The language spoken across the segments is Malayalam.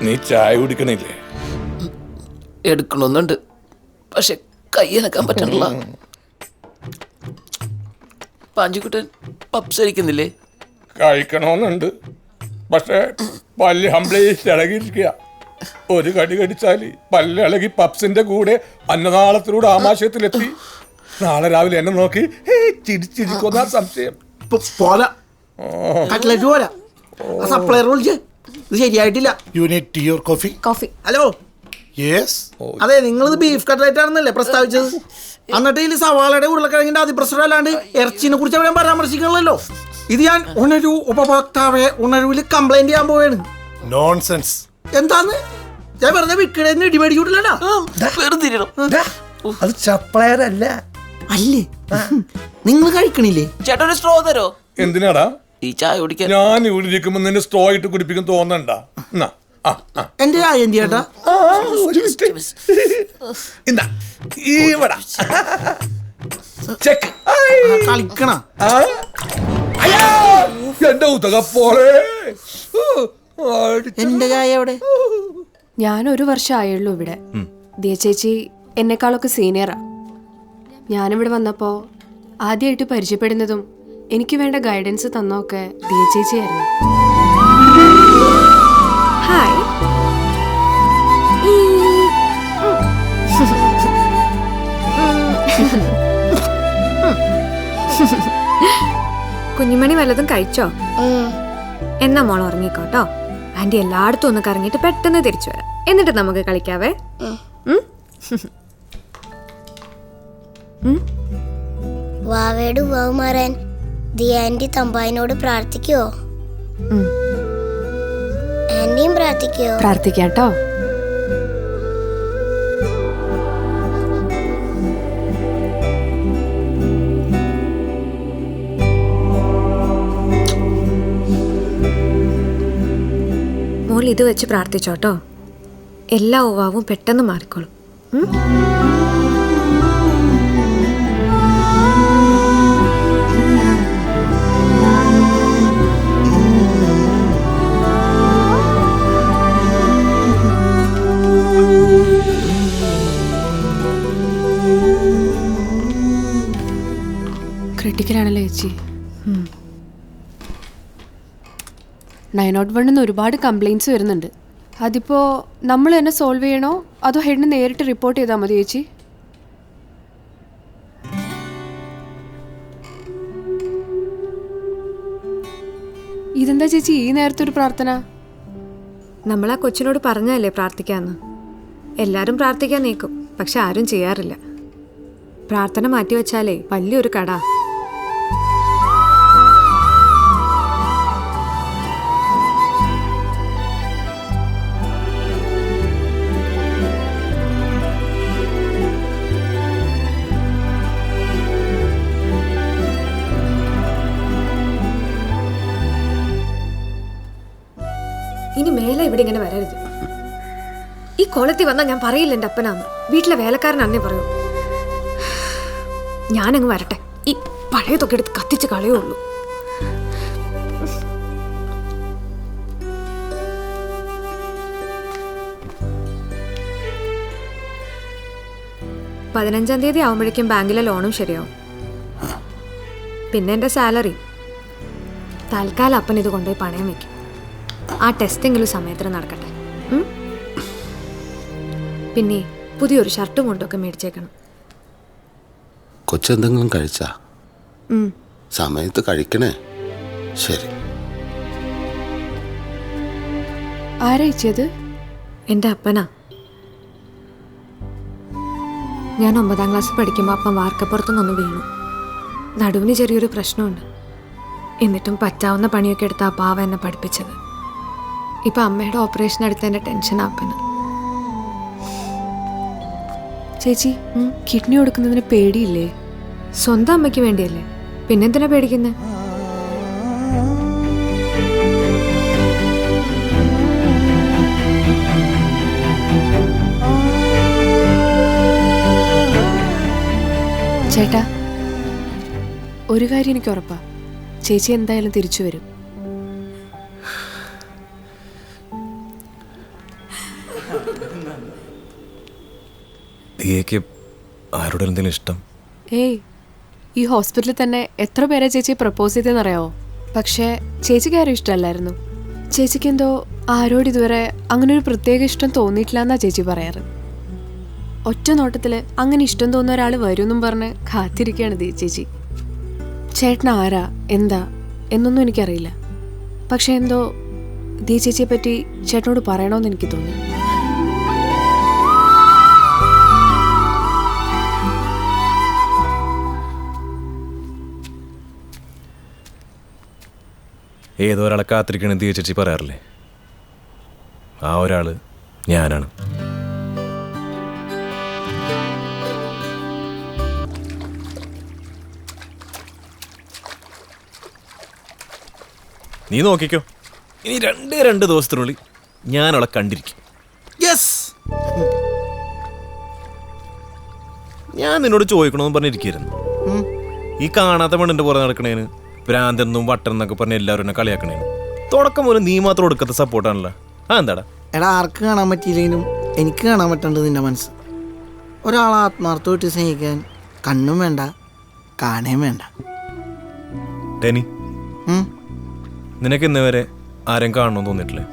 നീ ചായ കുടിക്കണില്ലേ? എടുക്കണമെന്നുണ്ട്, പക്ഷെ കൈയനക്കാൻ പറ്റണില്ല. പാഞ്ചിക്കുട്ടൻ പപ്സ് കഴിക്കുന്നില്ലേ? കഴിക്കണമെന്നുണ്ട്, പക്ഷെ പല്ല് കംപ്ലീറ്റ് ഇളകിയിരിക്കുക. ഒരു കടി കടിച്ചാല് പല്ലിളകി പപ്സിന്റെ കൂടെ അന്നനാളത്തിലൂടെ ആമാശയത്തിലെത്തി നാളെ രാവിലെ എന്നെ നോക്കി ചിരിച്ചിരിക്കുന്ന സംശയം. ശരിയായിട്ടില്ല. ഹലോ, അതെ, നിങ്ങളിത് ബീഫ് കട്ട്ലൈറ്റ് ആണെന്നല്ലേ പ്രസ്താവിച്ചത്? എന്നിട്ട് ഇതിൽ സവാളയുടെ ഉരുളക്കിഴങ്ങിന്റെ അതിപ്രസരം അല്ലാണ്ട് ഇറച്ചിനെ കുറിച്ച് അവിടെ പരാമർശിക്കണല്ലോ. ഇത് ഞാൻ ഉണരു ഉപഭോക്താവെ ഉണരുവിൽ കംപ്ലൈന്റ് ചെയ്യാൻ പോവാണ്. നോൺസെൻസ്. എന്താന്ന് ഞാൻ വെറുതെ വിൽക്കണേന്ന് ഇടിമേടിക്കൂട്ടില്ലടാ. അത് ചപ്ലയറല്ല അല്ലേ? നിങ്ങൾ കഴിക്കണില്ലേ? ചേട്ടാ ഒരു സ്ട്രോ തരോ? എന്തിനാടാ ഈ ചായ കുടിക്കാൻ? ഞാൻ ഇവിടെ ഇരിക്കുമ്പോ നിന്നെ സ്ട്രോ ഇട്ട് കുടിപ്പിക്കാൻ തോന്നണ്ട. എന്റെ ചായ എന്ത് ചേട്ടാ? കളിക്കണ എന്റെ ഉതകപ്പോലെ എന്റെ ചായ എവിടെ? ഞാൻ 1 വർഷം ആയുള്ളൂ ഇവിടെ. ദിയ ചേച്ചി എന്നെക്കാളൊക്കെ സീനിയറാ. ഞാനിവിടെ വന്നപ്പോ ആദ്യമായിട്ട് പരിചയപ്പെടുന്നതും എനിക്ക് വേണ്ട ഗൈഡൻസ് തന്നൊക്കെ ദിയ ചേച്ചിയായിരുന്നു. ഹായ്. കുഞ്ഞുമണി വല്ലതും കഴിച്ചോ? എന്നാ മോൾ ഉറങ്ങിക്കോട്ടോ. ആന്റി എല്ലായിടത്തും ഒന്ന് കറങ്ങിയിട്ട് പെട്ടെന്ന് തിരിച്ചു വരാം, എന്നിട്ട് നമുക്ക് കളിക്കാവേ. വാവയുടെ ഉവാവ് മാറാൻ ആന്റി തമ്പായിനോട് പ്രാർത്ഥിക്കുവോ? ആന്റിയും പ്രാർത്ഥിക്കുവോ? പ്രാർത്ഥിക്കാട്ടോ. മോൾ ഇത് വെച്ച് പ്രാർത്ഥിച്ചോട്ടോ, എല്ലാ ഉവാവും പെട്ടെന്ന് മാറിക്കോളും. ക്രിട്ടിക്കലാണല്ലോ ചേച്ചി. 901 ഒരുപാട് കംപ്ലയിൻറ്റ്സ് വരുന്നുണ്ട്. അതിപ്പോ നമ്മൾ തന്നെ സോൾവ് ചെയ്യണോ അതോ ഹെഡിന് നേരിട്ട് റിപ്പോർട്ട് ചെയ്താൽ മതി ചേച്ചി? ഇതെന്താ ചേച്ചി ഈ നേരത്തെ ഒരു പ്രാർത്ഥന? നമ്മൾ ആ കൊച്ചിനോട് പറഞ്ഞല്ലേ പ്രാർത്ഥിക്കാന്ന്. എല്ലാവരും പ്രാർത്ഥിക്കാൻ നീക്കും, പക്ഷെ ആരും ചെയ്യാറില്ല. പ്രാർത്ഥന മാറ്റിവെച്ചാലേ വലിയൊരു കട. ഇനി മേലെ ഇവിടെ ഇങ്ങനെ വരരുത്. ഈ കോളത്തിൽ വന്നാൽ ഞാൻ പറയില്ല എൻ്റെ അപ്പനാന്ന്. വീട്ടിലെ വേലക്കാരനാന്നേ പറയൂ. ഞാനങ്ങ് വരട്ടെ, ഈ പഴയതൊക്കെ എടുത്ത് കത്തിച്ച് കളയുള്ളൂ. പതിനഞ്ചാം തീയതി ആവുമ്പോഴേക്കും ബാങ്കിലെ ലോണും ശരിയാവും. പിന്നെ എൻ്റെ സാലറി. തൽക്കാലം അപ്പൻ ഇത് കൊണ്ടുപോയി പണയം വയ്ക്കും. ആ ടെസ്റ്റെങ്കിലും സമയത്തിന് നടക്കട്ടെ. പിന്നെ പുതിയൊരു ഷർട്ടും കൊണ്ടൊക്കെ മേടിച്ചേക്കണം. കൊച്ചെന്തെങ്കിലും കഴിച്ചാ? സമയത്ത് കഴിക്കണേ. ശരി. ആരയച്ചത്? എൻ്റെ അപ്പനാ. ഞാൻ 9ാം ക്ലാസ് പഠിക്കുമ്പോൾ അപ്പം വാർക്കപ്പുറത്തുനിന്നൊന്ന് വീണു. നടുവിന് ചെറിയൊരു പ്രശ്നമുണ്ട്. എന്നിട്ടും പറ്റാവുന്ന പണിയൊക്കെ എടുത്ത് ആ പാവ എന്നെ പഠിപ്പിച്ചത്. ഇപ്പം അമ്മയുടെ ഓപ്പറേഷൻ എടുത്തതിൻ്റെ ടെൻഷൻ അപ്പന്. ചേച്ചി, കിഡ്നി കൊടുക്കുന്നതിന് പേടിയില്ലേ? സ്വന്തം അമ്മയ്ക്ക് വേണ്ടിയല്ലേ, പിന്നെന്തിനാ പേടിക്കുന്നത്? ചേട്ടാ, ഒരു കാര്യം എനിക്ക് ഉറപ്പാ, ചേച്ചി എന്തായാലും തിരിച്ചു വരും. ദിയയ്ക്ക് ആരോട് എന്തെങ്കിലും ഇഷ്ടം? ഏയ്, ഈ ഹോസ്പിറ്റലിൽ തന്നെ എത്ര പേരെ ചേച്ചി പ്രപ്പോസ് ചെയ്തെന്നറിയാവോ? പക്ഷേ ചേച്ചിക്ക് ആരും ഇഷ്ടമല്ലായിരുന്നു. ചേച്ചിക്ക് എന്തോ ആരോട് ഇതുവരെ അങ്ങനെ ഒരു പ്രത്യേക ഇഷ്ടം തോന്നിയിട്ടില്ല എന്നാ ചേച്ചി പറയാറ്. ഒറ്റ നോട്ടത്തിൽ അങ്ങനെ ഇഷ്ടം തോന്നുന്ന ഒരാൾ വരുമെന്നും പറഞ്ഞ് കാത്തിരിക്കുകയാണ് ദീ ചേച്ചി. ചേട്ടൻ ആരാ എന്താ എന്നൊന്നും എനിക്കറിയില്ല. പക്ഷെ എന്തോ ദീ ചേച്ചിയെ പറ്റി ചേട്ടനോട് പറയണമെന്ന് എനിക്ക് തോന്നി. ഏതോ ഒരാളെ കാത്തിരിക്കണ ദിയ ചേച്ചി പറയാറില്ലേ, ആ ഒരാള് ഞാനാണ്. നീ നോക്കിക്കോ, ഇനി രണ്ട് ദിവസത്തിനുള്ളിൽ ഞാൻ അവളെ കണ്ടിരിക്കും. യെസ്. ഞാൻ നിന്നോട് ചോദിക്കണമെന്ന് പറഞ്ഞിരിക്കുന്നു. ഈ കാണാത്ത പെണ്ണിന്റെ പുറത്ത് നടക്കണേന് ഭ്രാന്തെന്നും വട്ടൻ എന്നൊക്കെ പറഞ്ഞ് എല്ലാവരും എന്നെ കളിയാക്കണേന് തുടക്കം പോലും നീ മാത്രം കൊടുക്കാത്ത സപ്പോർട്ടാണല്ലോ. ആ എന്താടാ? എടാ, ആർക്ക് കാണാൻ പറ്റിയില്ലെങ്കിലും എനിക്ക് കാണാൻ പറ്റേണ്ടത് നിന്റെ മനസ്സ്. ഒരാളെ ആത്മാർത്ഥമായിട്ട് സ്നേഹിക്കാൻ കണ്ണും വേണ്ട കാണേം വേണ്ട. ടെനി, നിനക്ക് ഇന്ന് വരെ ആരെയും കാണണമെന്ന് തോന്നിയിട്ടില്ലേ?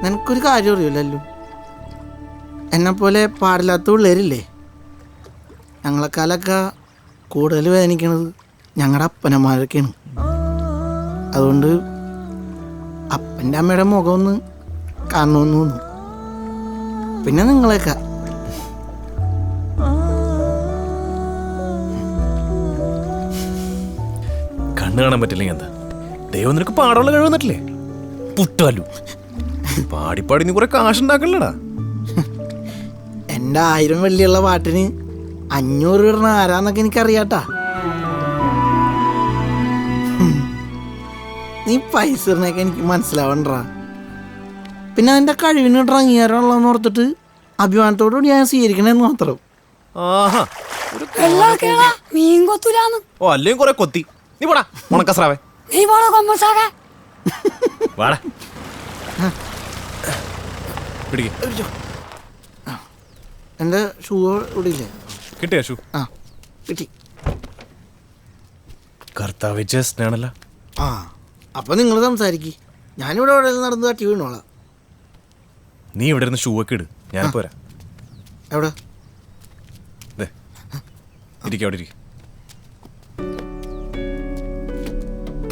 നിനക്കൊരു കാര്യം അറിയില്ലല്ലോ, എന്നെപ്പോലെ പാടില്ലാത്ത പിള്ളേരില്ലേ, ഞങ്ങളെക്കാലൊക്കെ കൂടുതൽ വേദനിക്കണത് ഞങ്ങളുടെ അപ്പനമാരൊക്കെയാണ്. അതുകൊണ്ട് അപ്പൻ്റെ അമ്മയുടെ മുഖം ഒന്ന് കാണണമെന്ന് തോന്നും. പിന്നെ നിങ്ങളെയൊക്കെ കണ്ണ് കാണാൻ പറ്റില്ലെങ്കിൽ എന്താ? ദൈവം നിനക്ക് പാടമുള്ള കഴിവ് തന്നിട്ടില്ലേ? പുട്ടാലു പാടിപ്പാടി നീ കുറെ കാശുണ്ടാക്കണല്ലടാ. എൻ്റെ 1000 വെള്ളിയുള്ള പാട്ടിന് 500 ഇടണ ആരാന്നൊക്കെ എനിക്കറിയാട്ടാ. നീ പൈസ ഇടണൊക്കെ എനിക്ക് മനസ്സിലാവണ്ടാ. പിന്നെ അതിൻ്റെ കഴിവിനിട്ട് അംഗീകാരമുള്ളതെന്ന് ഓർത്തിട്ട് അഭിമാനത്തോടുകൂടി ഞാൻ സ്വീകരിക്കണമെന്ന് മാത്രം. ആഹാ, ഓ അല്ലെങ്കിൽ കുറെ കൊത്തി. നീ പോടാ ഉണക്കസ്രാവേ. വാടാ പിടിക്ക്. എൻ്റെ ഷൂ ഇവിടെ ഇല്ലേ? കിട്ടിയ ഷൂ? ആ കിട്ടി. കർത്താവ് ജസ്റ്റാണല്ലോ. ആ, അപ്പം നിങ്ങൾ സംസാരിക്ക്, ഞാനിവിടെ എവിടെ നടന്ന് തട്ടി വീണോളാം. നീ ഇവിടെ ഇരുന്ന് ഷൂ ഒക്കെ ഇട്, ഞാൻ പോരാ. എവിടെ? ഇരിക്കും, അവിടെ ഇരിക്കും.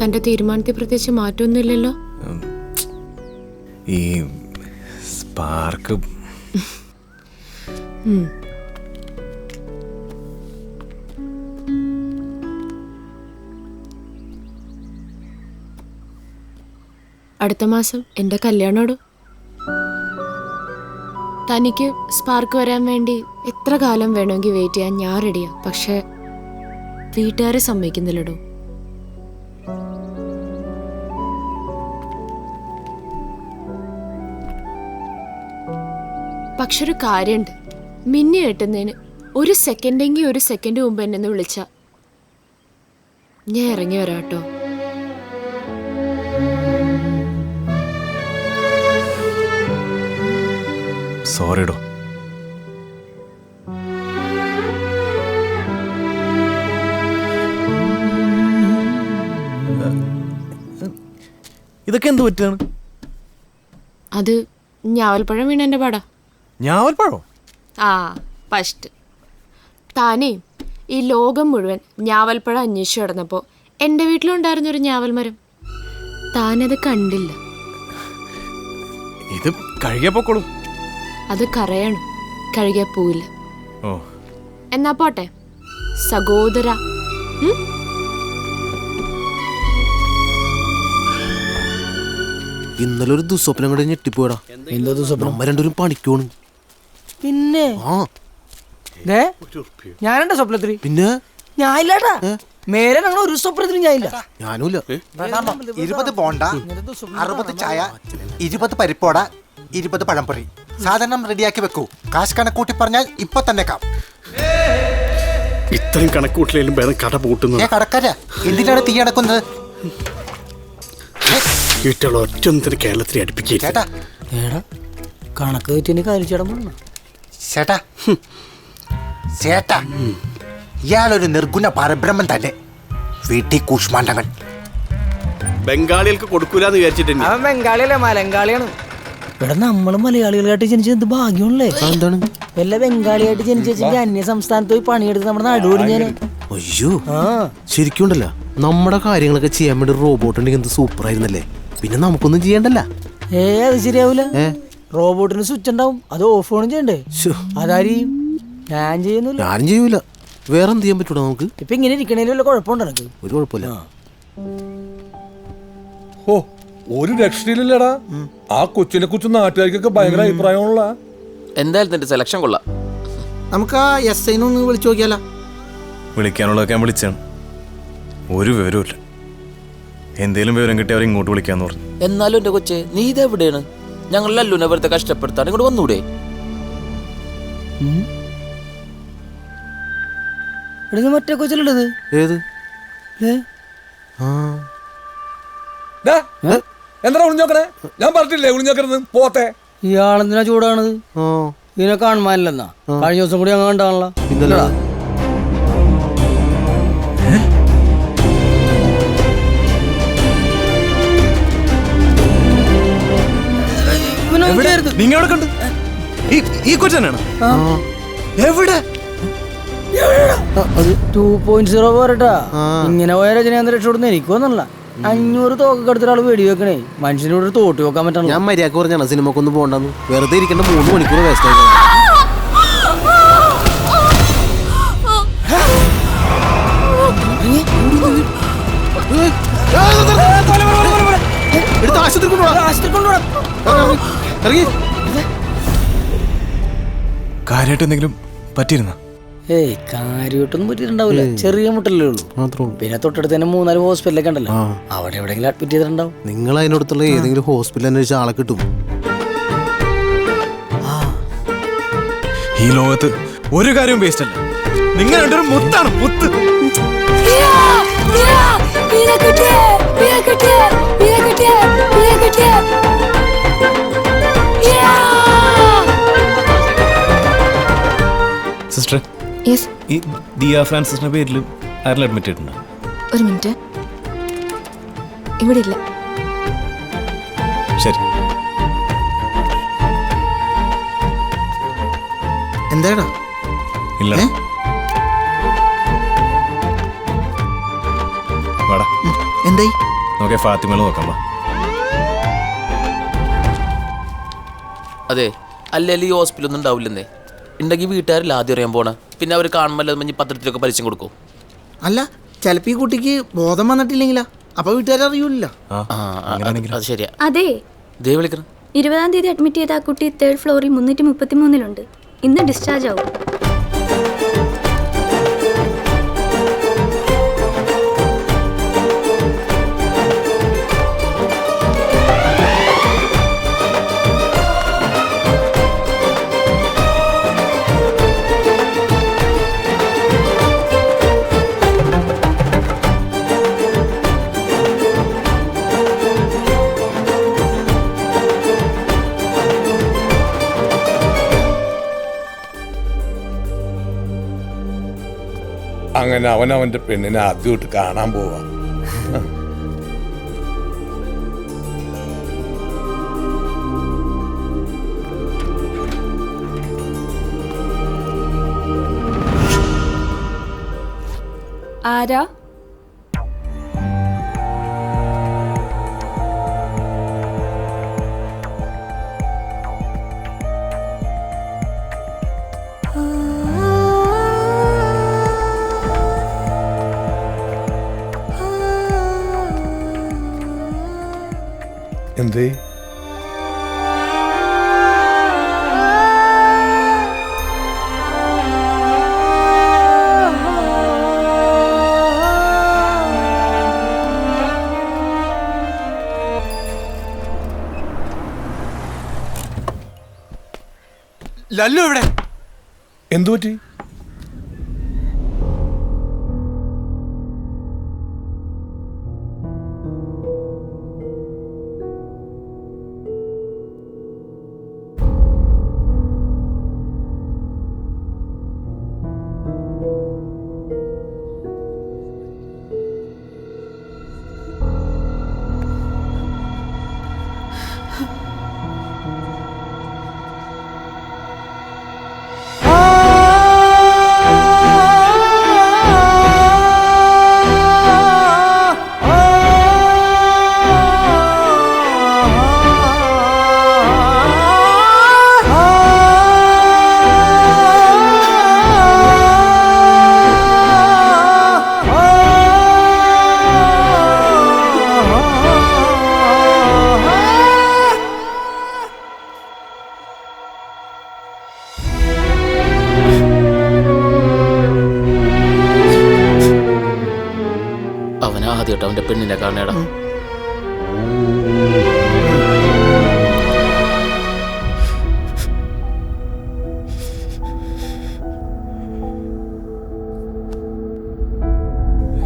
തന്റെ തീരുമാനത്തിൽ പ്രത്യേകിച്ച് മാറ്റമൊന്നുമില്ലല്ലോ. ഈ സ്പാർക്ക് അടുത്ത മാസം എൻ്റെ കല്യാണോട്. തനിക്ക് സ്പാർക്ക് വരാൻ വേണ്ടി എത്ര കാലം വേണമെങ്കിൽ വെയിറ്റ് ചെയ്യാൻ ഞാൻ റെഡിയാ. പക്ഷെ വീട്ടുകാരെ സമ്മതിക്കുന്നില്ലടോ. പക്ഷെ ഒരു കാര്യമുണ്ട്, മിന്നി കെട്ടുന്നതിന് ഒരു സെക്കൻഡ് മുമ്പ് എന്നെ വിളിച്ച ഞാൻ ഇറങ്ങി വരാട്ടോ. സോറിഡോ. ഇതൊക്കെ എന്ത് പറ്റാണ്? അത് ഞാവൽപ്പഴം വീണ എൻ്റെ പാടാ. ഞാവൽപ്പഴോ? ആ ഫസ്റ്റ് താനേ ഈ ലോകം മുഴുവൻ ഞാവൽപ്പഴം അന്വേഷിച്ചു കിടന്നപ്പോൾ എൻ്റെ വീട്ടിലുണ്ടായിരുന്നൊരു ഞാവൽ മരം. താനത് കണ്ടില്ല. ഇത് കഴുകിയ പൊക്കോളൂ. അത് കരയണം, കഴുകിയ പോവില്ല. ഓ എന്നാ പോട്ടെ സഹോദര. ഇന്നലെ ഒരു ദുസ്വപ്നം കൂടെ ഞെട്ടിപ്പോടാ. എന്താ ദിവസം നമ്മ രണ്ടുപേരും പണിക്കോണ്. പിന്നെ ആ ഞാനെന്റെ സ്വപ്നത്തിൽ പിന്നെ ഞാനില്ലാട്ടാ. മേലെ ഞങ്ങൾ ഒരു സ്വപ്നത്തിലും ഞാനില്ല. ഞാനുമില്ല. 20 ബോണ്ട, 60 ചായ, 20 പരിപ്പോട, 20 പഴംപൊരി. സാധനം റെഡിയാക്കി വെക്കൂ. കാശ് കണക്കൂട്ടി പറഞ്ഞാൽ ഇപ്പൊ തന്നെ കാം. ഇത്രയും കണക്കൂട്ടിലും ഭേദം കട പൂട്ടുന്നു. കടക്കാരാ എന്തിനാണ് തീ അടക്കുന്നത്? വീട്ടുള്ള ഒറ്റൊന്നിന് കേരളത്തിൽ അടുപ്പിക്കില്ല. ചേട്ടാ കണക്ക് തെറ്റിന് കാലിച്ചേടാൻ പോണ ചേട്ടാ ചേട്ടാ ഇയാളൊരു നിർഗുണ പരബ്രഹ്മൻ തന്നെ. വീട്ടിൽ കൂഷ്മാണ്ഡങ്ങൾ ബംഗാളികൾക്ക് കൊടുക്കൂലെന്ന് വിചാരിച്ചിട്ടുണ്ട്. അവൻ ബംഗാളിയല്ലേ, മലങ്കാളിയാണ്. ഇവിടെ നമ്മള് മലയാളികളായിട്ട് ജനിച്ചത് എന്ത് ഭാഗ്യമുള്ളേ. എന്താണ്? വല്ല ബംഗാളിയായിട്ട് ജനിച്ചെങ്കിൽ അന്യ സംസ്ഥാനത്ത് പോയി പണിയെടുത്ത് നമ്മുടെ നടുവൊടിഞ്ഞാന്. അയ്യോ, ശരിക്കും ഉണ്ടല്ലോ, നമ്മുടെ കാര്യങ്ങളൊക്കെ ചെയ്യാൻ വേണ്ടി റോബോട്ട് ഉണ്ടെങ്കിൽ എന്ത് സൂപ്പർ ആയിരുന്നല്ലേ. പിന്നെ നമുക്കൊന്നും ചെയ്യണ്ടല്ല. അത് ശരിയാവൂല. റോബോട്ടിന് സ്വിച്ച് ഉണ്ടാവും, അത് ഓഫ് ഓണും ചെയ്യണ്ടേ. അതാരും ഞാൻ ചെയ്യുന്നില്ല. ഞാനും ചെയ്യൂല. വേറെ എന്ത് ചെയ്യാൻ പറ്റൂടാ നമുക്ക്? ഇപ്പൊ ഇങ്ങനെ ഇരിക്കണേലും വല്ല കുഴപ്പമുണ്ടോ എനിക്ക്? ഒരു കുഴപ്പമില്ല. ഓ, ഒരു രക്ഷയില്ലടാ. ആ കൊച്ചിനെ കുറിച്ച് നാട്ടുകാർക്കൊക്കെ ഭയങ്കര അഭിപ്രായമുള്ള. എന്തായാലും നിന്റെ സെലക്ഷൻ കൊള്ളാം. നമുക്ക് ആ എസ് ഐനൊന്ന് വിളിച്ചു നോക്കിയാലോ? വിളിക്കാനുള്ളതൊക്കെ ഞാൻ വിളിച്ചാണ്. ഒരു വിവരമില്ല. എന്തേലും വിവരം കിട്ടി അവർ ഇങ്ങോട്ട് വിളിക്കാന്ന് പറഞ്ഞു. എന്നാലും എന്റെ കൊച്ചെ, നീ ഇതെവിടെയാണ്? ഞങ്ങൾ ലല്ലുനെ വെറുതെ കഷ്ടപ്പെടുത്താണ്, ഇങ്ങോട്ട് വന്നൂടെ? മറ്റേ കൊച്ചിലുള്ളത് ഏത്? എന്താ ഒളിഞ്ഞോക്കണേ? ഞാൻ പറഞ്ഞില്ലേ ഒളിഞ്ഞോക്കരുത്, പോത്തെ. ഇയാളെന്തിനാ ചൂടാണത്? ഇതിനെ കാണുമാനില്ലെന്നാ കഴിഞ്ഞ ദിവസം കൂടി അങ്ങ് കണ്ടാണല്ലോ. ഇന്നലെ നിങ്ങൾ എവിടെ കണ്ടു? ഈ കൊച്ചനാണ് എവിടെ? 2.0 പോരട്ടാ. ഇങ്ങനെ പോയ രചന രക്ഷപ്പെടുന്ന എനിക്ക് വന്നല്ല. 500 തോക്കൊക്കെ എടുത്ത ഒരാൾ വെടി വെക്കണേ. മനുഷ്യനോട് ഒരു തോട്ടി വെക്കാൻ പറ്റണം. ഞാൻ മര്യാദക്ക് പറഞ്ഞാണ് സിനിമക്കൊന്നും പോകണ്ടെന്ന്. വെറുതെ ഇരിക്കേണ്ട 3 മണിക്കൂർ വേസ്റ്റ് ആയി. കാര്യമായിട്ട് എന്തെങ്കിലും പറ്റിയിരുന്ന? ഏയ്, കാര്യമായിട്ടൊന്നും പറ്റിയിട്ടുണ്ടാവില്ല. ചെറിയ മുട്ടല്ലേ ഉള്ളൂ. പിന്നെ തൊട്ടടുത്ത് തന്നെ 3-4 ഹോസ്പിറ്റലൊക്കെ ഉണ്ടല്ലോ. അവിടെ എവിടെയെങ്കിലും അഡ്മിറ്റ് ചെയ്തിട്ടുണ്ടാവും. നിങ്ങൾ അതിനടുത്തുള്ള ഏതെങ്കിലും ഹോസ്പിറ്റലിൽ അന്വേഷിച്ച ആളെ കിട്ടും. ഈ ലോകത്ത് ഒരു കാര്യവും വേസ്റ്റ് അല്ല. നിങ്ങൾ രണ്ടൊരു മുത്താണ്, മുത്ത്. സിസ്റ്റർ, ഈ ദിയ ഫ്രാൻസിസിന്റെ പേരിൽ ആരെങ്കിലും അഡ്മിറ്റ് ചെയ്തിട്ടുണ്ടോ? ഒരു മിനിറ്റ്, ഇവിടെ ഇല്ല. ശരി. എന്താടാ? ഇല്ല. വാടാ, എന്തായി? നോക്കേ ഫാത്തിമേള് നോക്കാം. വാ. അതെ, അല്ലെങ്കിൽ ഈ ഹോസ്പിറ്റലൊന്നും ഉണ്ടാവില്ലെന്നേ. ഉണ്ടെങ്കിൽ വീട്ടുകാരിൽ ആദ്യം അറിയാൻ പോണ. പിന്നെ അവർ കാണുമല്ലോ മഞ്ഞ് പത്രത്തിലൊക്കെ പരസ്യം കൊടുക്കും. അല്ല, ചിലപ്പോ ഈ കുട്ടിക്ക് ബോധം വന്നിട്ടില്ലെങ്കിലാ. അപ്പൊ വീട്ടുകാർ അറിയൂല. അത് ശരിയാ. അതെ, ദേ വിളിക്കണം. 20-ാം തീയതി അഡ്മിറ്റ് ചെയ്ത ആ കുട്ടി 3rd ഫ്ലോറിൽ 333-ലുണ്ട്. ഇന്ന് ഡിസ്ചാർജ് ആവും. അങ്ങനെ അവന്റെ പെണ്ണിനെ ആദ്യമായിട്ട് കാണാൻ പോവാ. ആരാ? എന്തേ? ലല്ലു എവിടെ? എന്തു പറ്റി? തയ്യാറാവണേടാ.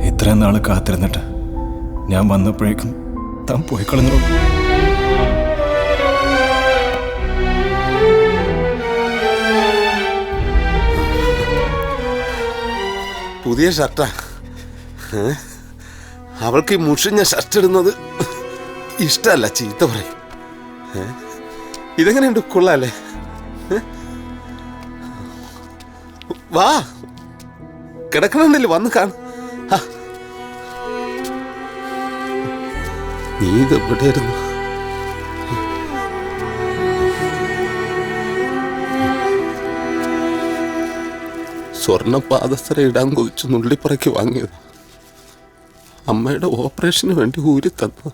ഇത്രയും നാൾ കാത്തിരുന്നിട്ട് ഞാൻ വന്നപ്പോഴേക്കും താൻ പോയി കളഞ്ഞു. പുതിയ ഷർട്ടാ. അവൾക്ക് ഈ മുഷിഞ്ഞ ഷർട്ട് ഇടുന്നത് ഇഷ്ടമല്ല, ചീത്ത പറയും. ഇതെങ്ങനെയുണ്ട്, കൊള്ളാല്ലേ? വാ, കിടക്കണമെന്നില്ല, വന്ന് കാണും. നീ ഇതെവിടെയായിരുന്നു? സ്വർണ്ണ പാദസര ഇടാൻ കൊതിച്ച് നുള്ളിപ്പറക്കി വാങ്ങിയത്. അമ്മയുടെ ഓപ്പറേഷന് വേണ്ടി ഊരി തന്നു.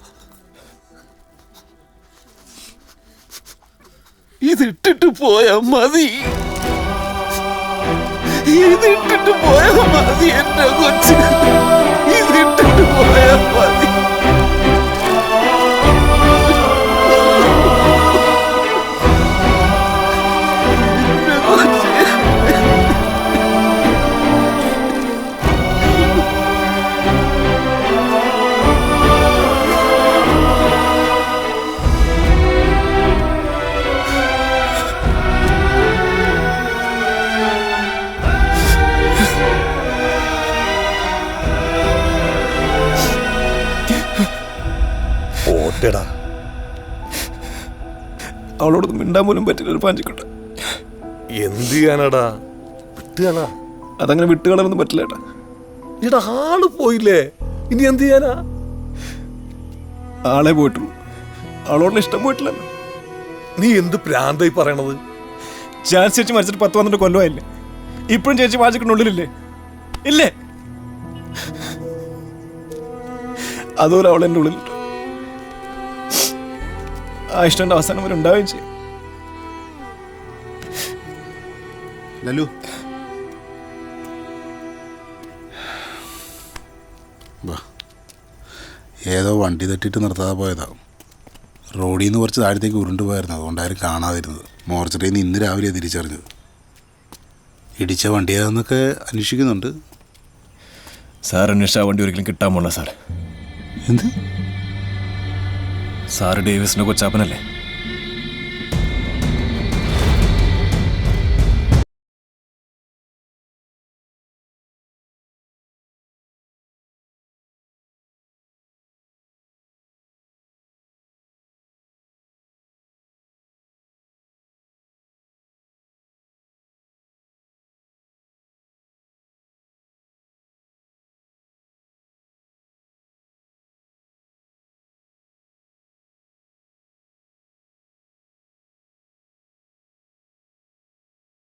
ഇതിട്ടിട്ട് പോയാ മതി, ഇതിട്ടിട്ട് പോയാ മതി എന്റെ കൊച്ച്, ഇതിട്ടിട്ട് പോയാ മതി. അവളോടൊന്നും മിണ്ടാൻ പോലും പറ്റില്ല. ഒരു പാഞ്ചിക്കോട്ടെ എന്ത് ചെയ്യാനാടാ, വിട്ടുകാണാ. അതങ്ങനെ വിട്ടുകളൊന്നും പറ്റില്ല ഏട്ടാ. ഇടാ, ആള് പോയില്ലേ, ഇനി എന്ത് ചെയ്യാനാ? ആളെ പോയിട്ടുള്ളൂ, അവളോടുള്ള ഇഷ്ടം പോയിട്ടില്ലല്ലോ. നീ എന്ത് പ്രാന്തായി പറയണത്? ചാൻസ് ചേച്ചി മരിച്ചിട്ട് 10-12 കൊല്ലമായില്ലേ? ഇപ്പോഴും ചേച്ചി വാചിക്കുള്ളിലില്ലേ? ഇല്ലേ? അതുപോലെ അവൾ എൻ്റെ ഉള്ളിലുണ്ട്. ആ ഇഷ്ടം അവസാനം വരെ ഉണ്ടാവുകയും ചെയ്യും. ലല്ലു, ഏതോ വണ്ടി തട്ടിയിട്ട് നിർത്താതെ പോയതാവും. റോഡിൽ നിന്ന് കുറച്ച് താഴത്തേക്ക് ഉരുണ്ടുപോയായിരുന്നു, അതുകൊണ്ടാരും കാണാതിരുന്നത്. മോർച്ചറിയിൽ നിന്ന് ഇന്ന് രാവിലെ തിരിച്ചറിഞ്ഞത്. ഇടിച്ച വണ്ടിയാണെന്നൊക്കെ അന്വേഷിക്കുന്നുണ്ട്. സാർ അന്വേഷിച്ച വണ്ടി ഒരിക്കലും കിട്ടാൻ പോണ സാർ. എന്ത്? സാറ് ഡേവിസിന്റെ കൊച്ചാപ്പനല്ലേ?